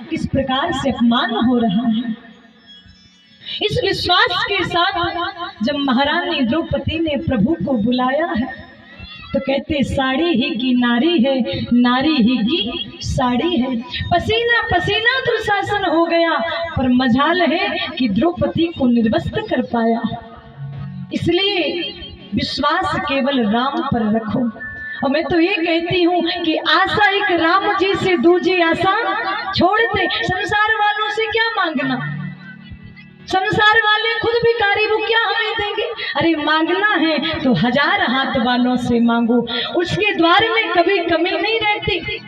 किस प्रकार से अपमान हो रहा है। इस विश्वास के साथ जब महारानी द्रौपदी ने प्रभु को बुलाया है तो कहते साड़ी ही की नारी है, नारी ही की साड़ी है। पसीना पसीना दुशासन हो गया, पर मजाल है कि द्रौपदी को निर्वस्त्र कर पाया। इसलिए विश्वास केवल राम पर रखो। और मैं तो ये कहती हूँ कि आशा एक राम जी से दूजी आशा छोड़ दे। संसार वालों से क्या मांगना, संसार वाले खुद भिखारी, वो क्या हमें देंगे। अरे मांगना है तो 1000 हाथ वालों से मांगो, उसके द्वार में कभी कमी नहीं रहती।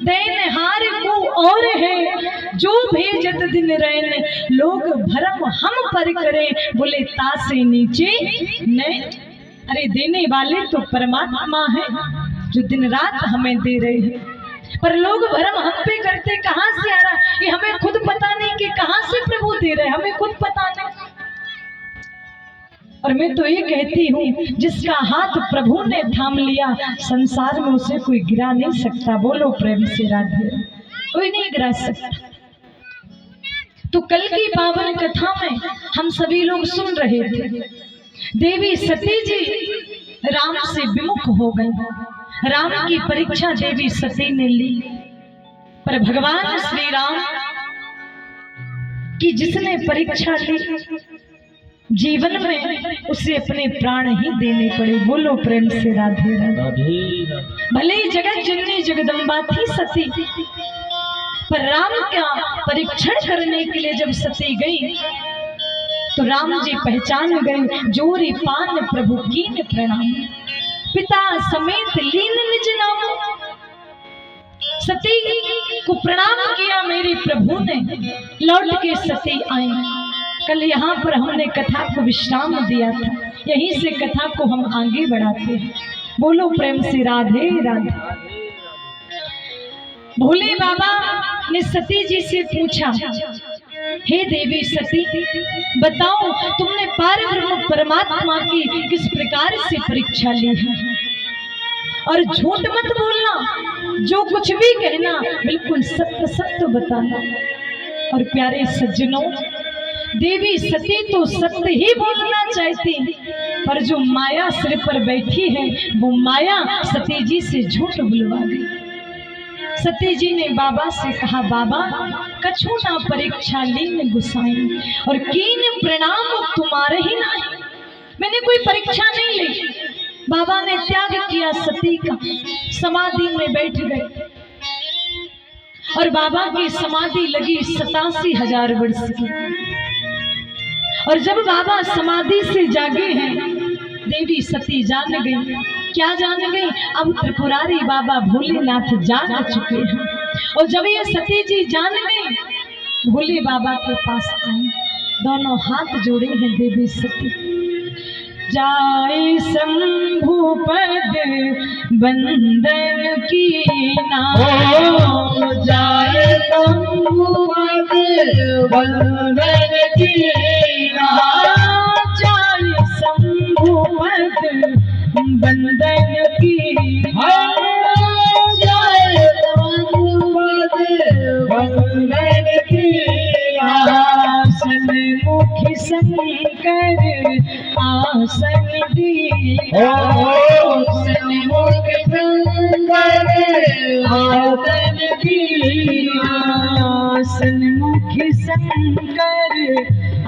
देनहार को और है जो भेजत दिन रैन, लोग भरम हम पर करे, बोले तासे नीचे नहीं। अरे देने वाले तो परमात्मा है जो दिन रात हमें दे रहे हैं, पर लोग भरम हम पे करते। कहाँ से आ रहा ये हमें खुद पता नहीं कि कहाँ से प्रभु दे रहे, हमें खुद पता नहीं। और मैं तो ये कहती हूँ जिसका हाथ प्रभु ने थाम लिया, संसार में उसे कोई गिरा नहीं सकता। बोलो प्रेम से राधे, कोई नहीं गिरा सकता। तो कल की पावन कथा में हम सभी लोग सुन रहे थे, देवी सती जी राम से विमुख हो गई। राम की परीक्षा देवी सती ने ली, पर भगवान श्री राम की जिसने परीक्षा ली जीवन में उसे अपने प्राण ही देने पड़े। बोलो प्रेम से राधे राधे। भले ही जगत जननी जगदम्बा थी सती, पर राम का परीक्षण करने के लिए जब सती गई तो राम जी पहचान गए, जोरी पान प्रभु कीन प्रणाम, पिता समेत लीन निज नाम। सती को प्रणाम किया मेरे प्रभु ने, लौट के सती आई। कल यहाँ पर हमने कथा को विश्राम दिया था, यहीं से कथा को हम आगे बढ़ाते हैं। बोलो प्रेम से राधे राधे। भोले बाबा ने सती जी से पूछा, हे देवी सती, बताओ तुमने पारब्रह्म परमात्मा की किस प्रकार से परीक्षा ली है, और झूठ मत बोलना, जो कुछ भी कहना बिल्कुल सत्य सत्य बताना। और प्यारे सज्जनों, देवी सती तो सत्य ही बोलना चाहती, पर जो माया सिर पर बैठी है वो माया सती जी से झूठ बुलवा गई। सती जी ने बाबा से कहा, बाबा कछु ना परीक्षा लीन गुसाई, और कीन प्रणाम तुम्हारे ही नहीं। मैंने कोई परीक्षा नहीं ली। बाबा ने त्याग किया सती का, समाधि में बैठ गए। और बाबा की समाधि लगी 87,000 वर्ष की। और जब बाबा समाधि से जागे हैं, देवी सती जान गई। क्या जान गई? अब त्रिपुरारी बाबा भोलेनाथ जान चुके हैं। और जब ये सती जी जान गई, भोले बाबा के पास आई, दोनों हाथ जोड़े हैं देवी सती। जाए शंभु पद बंदन की नाम, जाए शंभु पद बंदन की नाम, जाए शंभु पद बंदन की नाम, जाए शंभु पद बंदन की नाम। सन्मुख शंकर आसन दी, सन्मुख शंकर आसन दिया, सन्मुख शंकर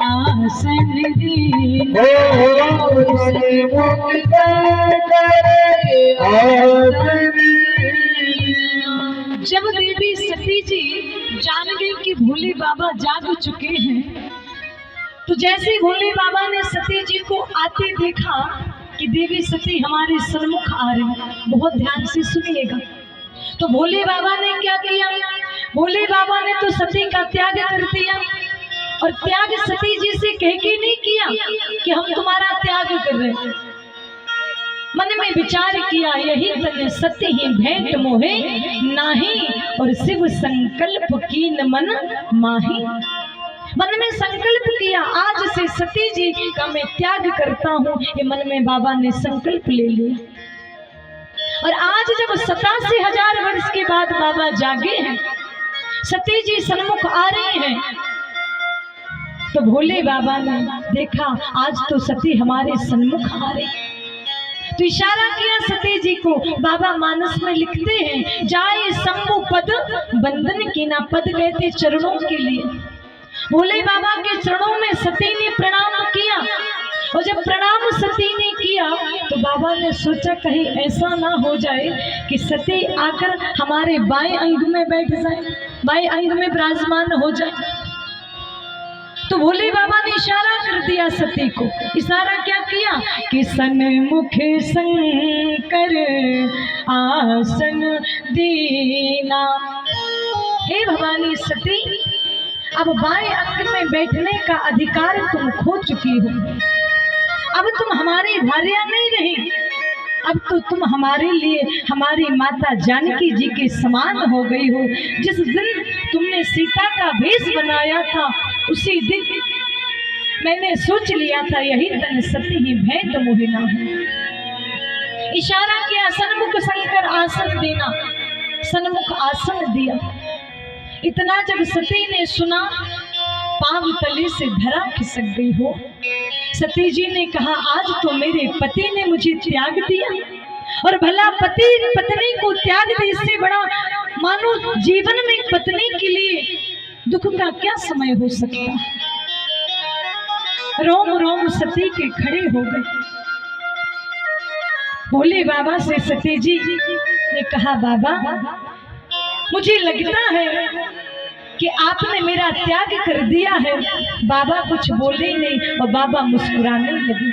आसन दिया, सन्मुख शंकर आसन दिया। जब देवी सती जी जान गई कि भोले बाबा जाग चुके हैं, तो जैसे भोले बाबा ने सती जी को आते देखा कि देवी सती हमारे सन्मुख आ रही, बहुत ध्यान से सुनिएगा। तो भोले बाबा ने क्या किया? भोले बाबा ने तो सती का त्याग कर दिया, और त्याग सती जी से कह के नहीं किया कि हम तुम्हारा त्याग कर रहे हैं। मन में विचार किया, यही तन सत्य ही भेंट मोहे नाही, और शिव संकल्प कीन मन माही। मन में संकल्प किया, आज से सती जी का मैं त्याग करता हूँ। ये मन में बाबा ने संकल्प ले लिया। और आज जब 87,000 वर्ष के बाद बाबा जागे हैं, सती जी सन्मुख आ रही हैं, तो भोले बाबा ने देखा आज तो सती हमारे सन्मुख आ रही, तो इशारा किया सती जी को। बाबा मानस में लिखते हैं, जाए शंभु पद बंधन की ना, पद कहते चरणों के लिए। भोले बाबा के चरणों में सती ने प्रणाम किया, और जब प्रणाम सती ने किया तो बाबा ने सोचा कहीं ऐसा ना हो जाए कि सती आकर हमारे बाएं अंग में बैठ जाए, बाएं अंग में विराजमान हो जाए। तो भोले बाबा ने इशारा कर दिया सती को। इशारा क्या किया कि सन्मुख शंकर आसन दीना। हे भवानी सती, अब बाएं अंग में बैठने का अधिकार तुम खो चुकी हो। अब तुम हमारी भार्या नहीं रही, अब तो तुम हमारे लिए हमारी माता जानकी जी के समान हो गई हो। जिस दिन तुमने सीता का भेष बनाया था उसी दिन मैंने सोच लिया था यही तन सती ही भेंट मोहिना है। इशारा किया सन्मुख शंकर आसन देना, सन्मुख आसन दिया। इतना जब सती ने सुना पांव तले से धरा खिसक गई हो। सती जी ने कहा आज तो मेरे पति ने मुझे त्याग दिया, और भला पति पत्नी को त्याग दे इससे बड़ा मानो जीवन में पत्नी के लिए दुख का क्या समय हो सकता है। रोम रोम सती के खड़े हो गए। भोले बाबा से सती जी ने कहा बाबा मुझे लगता है कि आपने मेरा त्याग कर दिया है। बाबा कुछ बोले नहीं और बाबा मुस्कुराने लगे।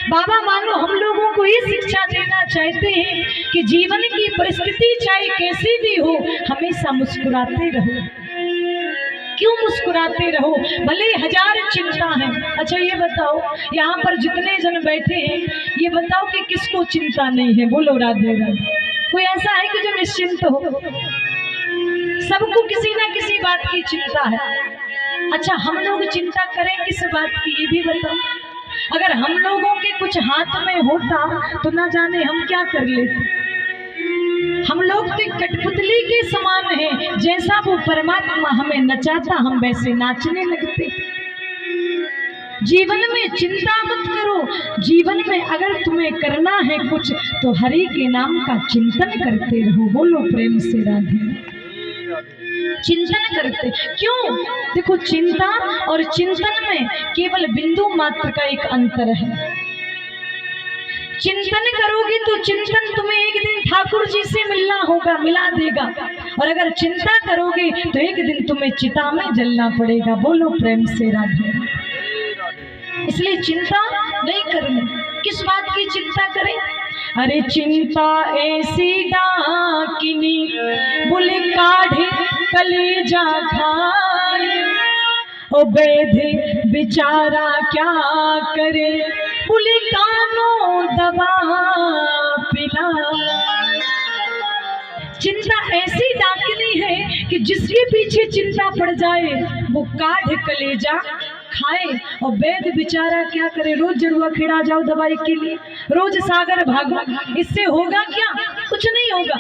बाबा मानो हम लोगों को ये शिक्षा देना चाहते हैं कि जीवन की परिस्थिति चाहे कैसी भी हो हमेशा मुस्कुराते रहो। क्यों मुस्कुराते रहो? भले हजार चिंता है। अच्छा ये बताओ यहाँ पर जितने जन बैठे हैं ये बताओ कि किसको चिंता नहीं है? बोलो राधे राधे। कोई ऐसा है कि जो निश्चिंत हो? सबको किसी ना किसी बात की चिंता है। अच्छा हम लोग चिंता करें किस बात की ये भी बताओ। अगर हम लोगों के कुछ हाथ में होता तो ना जाने हम क्या कर लेते। हम लोग तो कठपुतली के समान हैं, जैसा वो परमात्मा हमें नचाता हम वैसे नाचने लगते। जीवन में चिंता मत करो। जीवन में अगर तुम्हें करना है कुछ तो हरि के नाम का चिंतन करते रहो। बोलो प्रेम से राधे। चिंतन करते क्यों? देखो चिंता और चिंतन में केवल बिंदु मात्र का एक अंतर है। चिंतन करोगे तो चिंतन तुम्हें एक दिन ठाकुर जी से मिलना होगा, मिला देगा। और अगर चिंता करोगे तो एक दिन तुम्हें चिता में जलना पड़ेगा। बोलो प्रेम से राधे। इसलिए चिंता नहीं करनी। किस बात की चिंता करें? अरे चिंता ऐसी डाकिनी बुले काढ़े कलेजा खाए, ओ बेधे बेचारा क्या करे बुले कानों दबा पिला। चिंता ऐसी डाकिनी है कि जिसके पीछे चिंता पड़ जाए वो काढ़ कलेजा खाए, और वैद्य बेचारा क्या करे? रोज जड़ुआ खिला जाओ दवाई के लिए, रोज सागर भागो, इससे होगा क्या? कुछ नहीं होगा।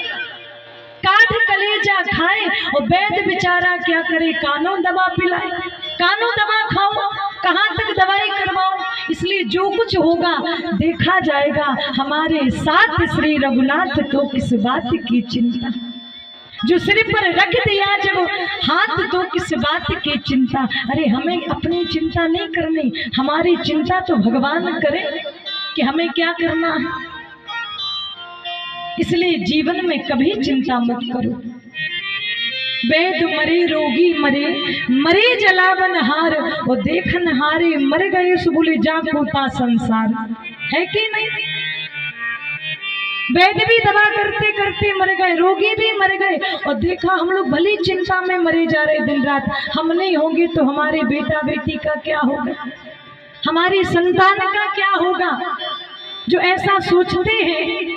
काढ़ कलेजा खाए और वैद्य बेचारा क्या करे? कानों दवा पिलाए। कानों दवा खाओ, कहाँ तक दवाई करवाओ? इसलिए जो कुछ होगा देखा जाएगा। हमारे साथ श्री रघुनाथ को किस बात की चिंता? जो सिर पर रख दिया जब हाथ तो किस बात की चिंता? अरे हमें अपनी चिंता नहीं करनी, हमारी चिंता तो भगवान करे कि हमें क्या करना है। इसलिए जीवन में कभी चिंता मत करो। वैद मरे रोगी मरे, मरे जलावन हार, और देखन हारे मर गए सो बोले जा कोता संसार। है कि नहीं? वैद्य भी दवा करते करते मर गए, रोगी भी मर गए, और देखा हम लोग भली चिंता में मरे जा रहे दिन रात। हम नहीं होंगे तो हमारे बेटा बेटी का क्या होगा? हमारी संतान का क्या होगा? जो ऐसा सोचते हैं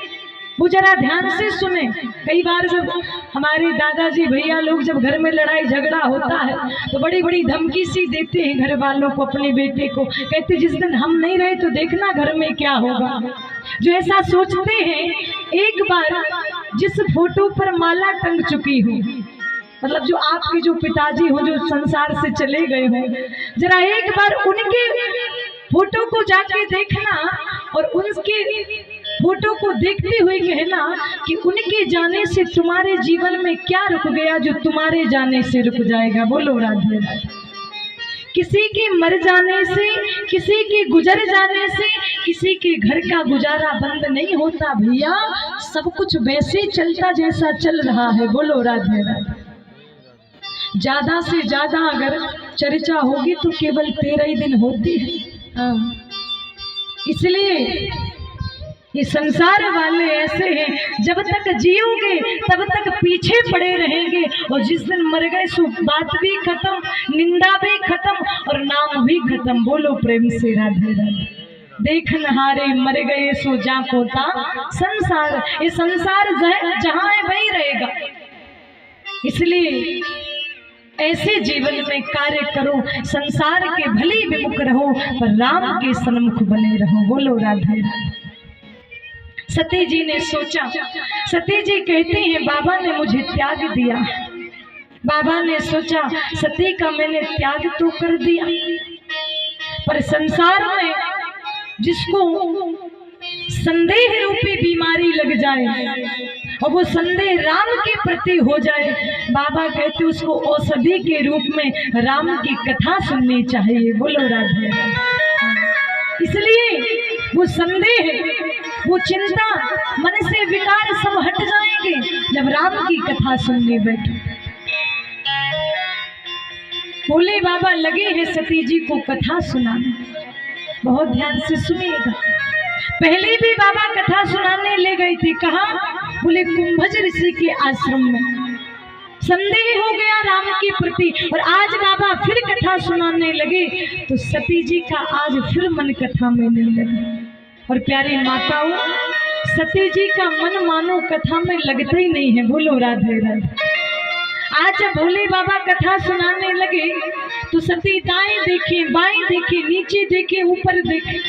वो जरा ध्यान से सुने। कई बार जब हमारे दादाजी भैया लोग जब घर में लड़ाई झगड़ा होता है तो बड़ी बड़ी धमकी सी देते हैं घर वालों को, अपने बेटे को। कहते जिस दिन हम नहीं रहे तो देखना घर में क्या होगा। जो ऐसा सोचते हैं, एक बार जिस फोटो पर माला टंग चुकी हो मतलब जो आपके जो पिताजी हो जो संसार से चले गए हो, जरा एक बार उनके फोटो को जाके देखना और उनके फोटो को देखते हुए कहना कि उनके जाने से तुम्हारे जीवन में क्या रुक गया जो तुम्हारे जाने से रुक जाएगा। बोलो राधे राधे। किसी के मर जाने से, किसी के गुजर जाने से, किसी के घर का गुजारा बंद नहीं होता भैया। सब कुछ वैसे चलता जैसा चल रहा है। बोलो राधे राधे। ज्यादा से ज्यादा अगर चर्चा होगी तो केवल 13 ही दिन होती है। इसलिए ये संसार वाले ऐसे हैं, जब तक जियोगे तब तक पीछे पड़े रहेंगे, और जिस दिन मर गए सो बात भी खत्म, निंदा भी खत्म और नाम भी खत्म। बोलो प्रेम से राधे राधे। देख नहारे मर गए सो जा कोता संसार। ये संसार जहाँ है वही रहेगा। इसलिए ऐसे जीवन में कार्य करो, संसार के भले विमुख रहो पर राम के सन्मुख बने रहो। बोलो राधे राधे। सती जी ने सोचा, सती जी कहती हैं बाबा ने मुझे त्याग दिया। बाबा ने सोचा सती का मैंने त्याग तो कर दिया, पर संसार में जिसको संदेह रूपी बीमारी लग जाए और वो संदेह राम के प्रति हो जाए, बाबा कहते उसको औषधि के रूप में राम की कथा सुननी चाहिए। बोलो राधे राधे। इसलिए वो संदेह, वो चिंता, मन से विकार सब हट जाएंगे जब राम की कथा सुनने बैठो। भोले बाबा लगे हैं सती जी को कथा सुनाने। बहुत ध्यान से सुनिएगा। पहले भी बाबा कथा सुनाने ले गई थी। कहाँ? बोले कुंभज ऋषि के आश्रम में। संदेह हो गया राम के प्रति और आज बाबा फिर कथा सुनाने लगे तो सती जी का आज फिर मन कथा में नहीं लगा। और प्यारी माताओं, सती जी का मन मानो कथा में लगता ही नहीं है। बोलो राधे राधे। आज जब भोले बाबा कथा सुनाने लगे तो सती दाएं देखे, बाएं देखे, नीचे देखे, ऊपर देखे,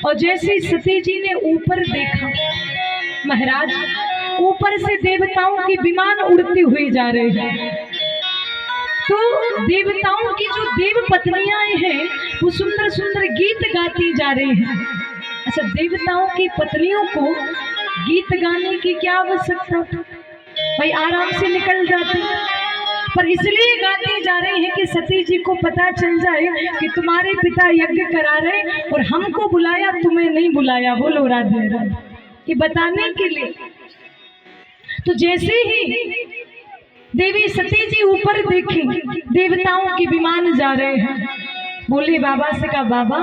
और जैसे सती जी ने ऊपर देखा, महाराज ऊपर से देवताओं के विमान उड़ते हुए जा रहे हैं। तो देवताओं की जो देव पत्नियां हैं वो सुंदर सुंदर गीत गाती जा रही हैं। अच्छा, देवताओं की पत्नियों को गीत गाने की क्या आवश्यकता था भाई, आराम से निकल जाते, पर इसलिए गाती जा रही है कि सती जी को पता चल जाए कि तुम्हारे पिता यज्ञ करा रहे और हमको बुलाया, तुम्हें नहीं बुलाया। बोलो राधे राधे। ये बताने के लिए। तो जैसे ही देवी सती जी ऊपर देखी, देवताओं के विमान जा रहे हैं, बोले बाबा से कहा बाबा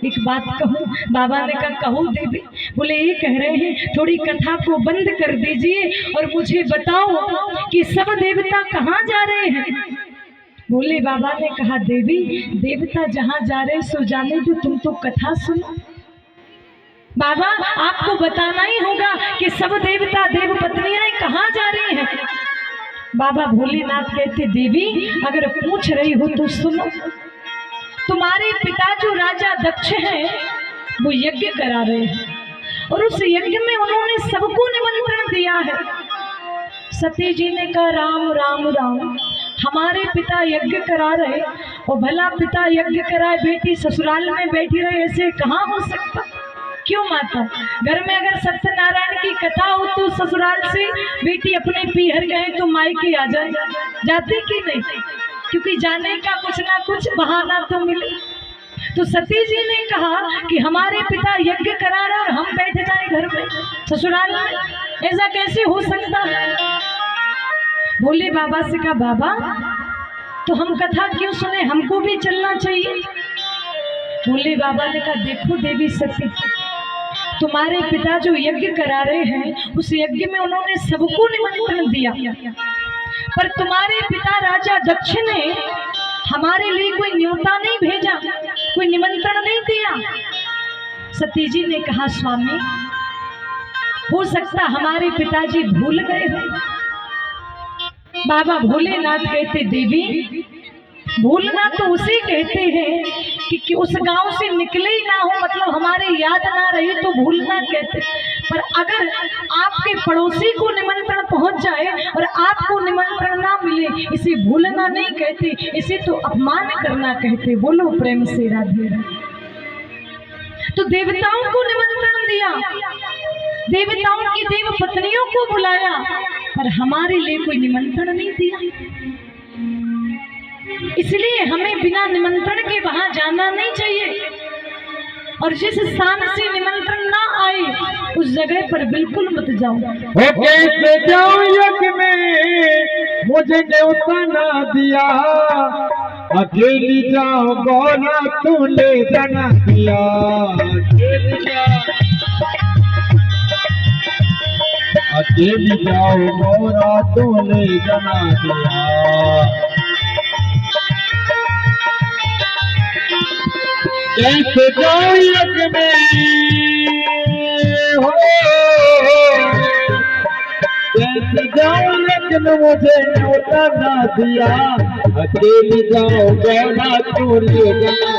एक बात कहूँ। बाबा ने कहा कहो देवी। बोले ये कह रहे हैं थोड़ी कथा को बंद कर दीजिए और मुझे बताओ कि सब देवता कहाँ जा रहे हैं। बोले बाबा ने कहा देवी देवता जहाँ जा रहे सो जाने दो, तुम तो कथा सुनो। बाबा आपको बताना ही होगा कि सब देवता देव पत्नियां कहाँ जा रही हैं। बाबा भोलेनाथ कहते देवी अगर पूछ रही हो तो सुनो। तुम्हारे पिता जो राजा दक्ष हैं वो यज्ञ करा रहे हैं और उस यज्ञ में उन्होंने सबको निमंत्रण दिया है। सती जी ने कहा राम राम राम, हमारे पिता यज्ञ करा रहे और भला पिता यज्ञ कराए बेटी ससुराल में बैठी रहे, ऐसे कहाँ हो सकता। क्यों माता, घर में अगर सत्यनारायण की कथा हो तो ससुराल से बेटी अपने पीहर गए तो मायके आ जाए, जाते कि नहीं, क्योंकि जाने का कुछ ना कुछ बहाना तो मिले। तो सती जी ने कहा कि हमारे पिता यज्ञ करा रहे और हम बैठ जाए घर में ससुराल में, ऐसा कैसे हो सकता है। भोले बाबा से कहा बाबा तो हम कथा क्यों सुने, हमको भी चलना चाहिए। भोले बाबा ने कहा देखो देवी सती, तुम्हारे पिता जो यज्ञ करा रहे हैं उस यज्ञ में उन्होंने सबको निमंत्रण दिया, पर तुम्हारे पिता राजा दक्ष ने हमारे लिए कोई न्योता नहीं भेजा, कोई निमंत्रण नहीं दिया। सती जी ने कहा स्वामी हो सकता हमारे पिताजी भूल गए हो। बाबा भोलेनाथ कहते देवी भूलना तो उसे कहते हैं कि उस गांव से निकले ही ना हो, मतलब हमारे याद ना रही तो भूलना कहते, पर अगर आपके पड़ोसी को निमंत्रण पहुंच जाए और आपको निमंत्रण ना मिले, इसे भूलना नहीं कहते, इसे तो अपमान करना कहते। बोलो प्रेम से राधे। तो देवताओं को निमंत्रण दिया, देवताओं की देव पत्नियों को बुलाया, पर हमारे लिए कोई निमंत्रण नहीं दिया। इसलिए हमें बिना निमंत्रण के वहां जाना नहीं चाहिए, और जिस स्थान से निमंत्रण ना आए उस जगह पर बिल्कुल मत जाओ। कैसे जाऊं यज्ञ में मुझे न्योता ना दिया, अकेली जाओ गौरा तूने जना दिया। अकेली जाओ गौरा तूने जना दिया। कैसे जाऊं यज्ञ में हो, कैसे जाऊं यज्ञ में मुझे न्योता ना दिया, अकेली जाओ गौरा तूने जना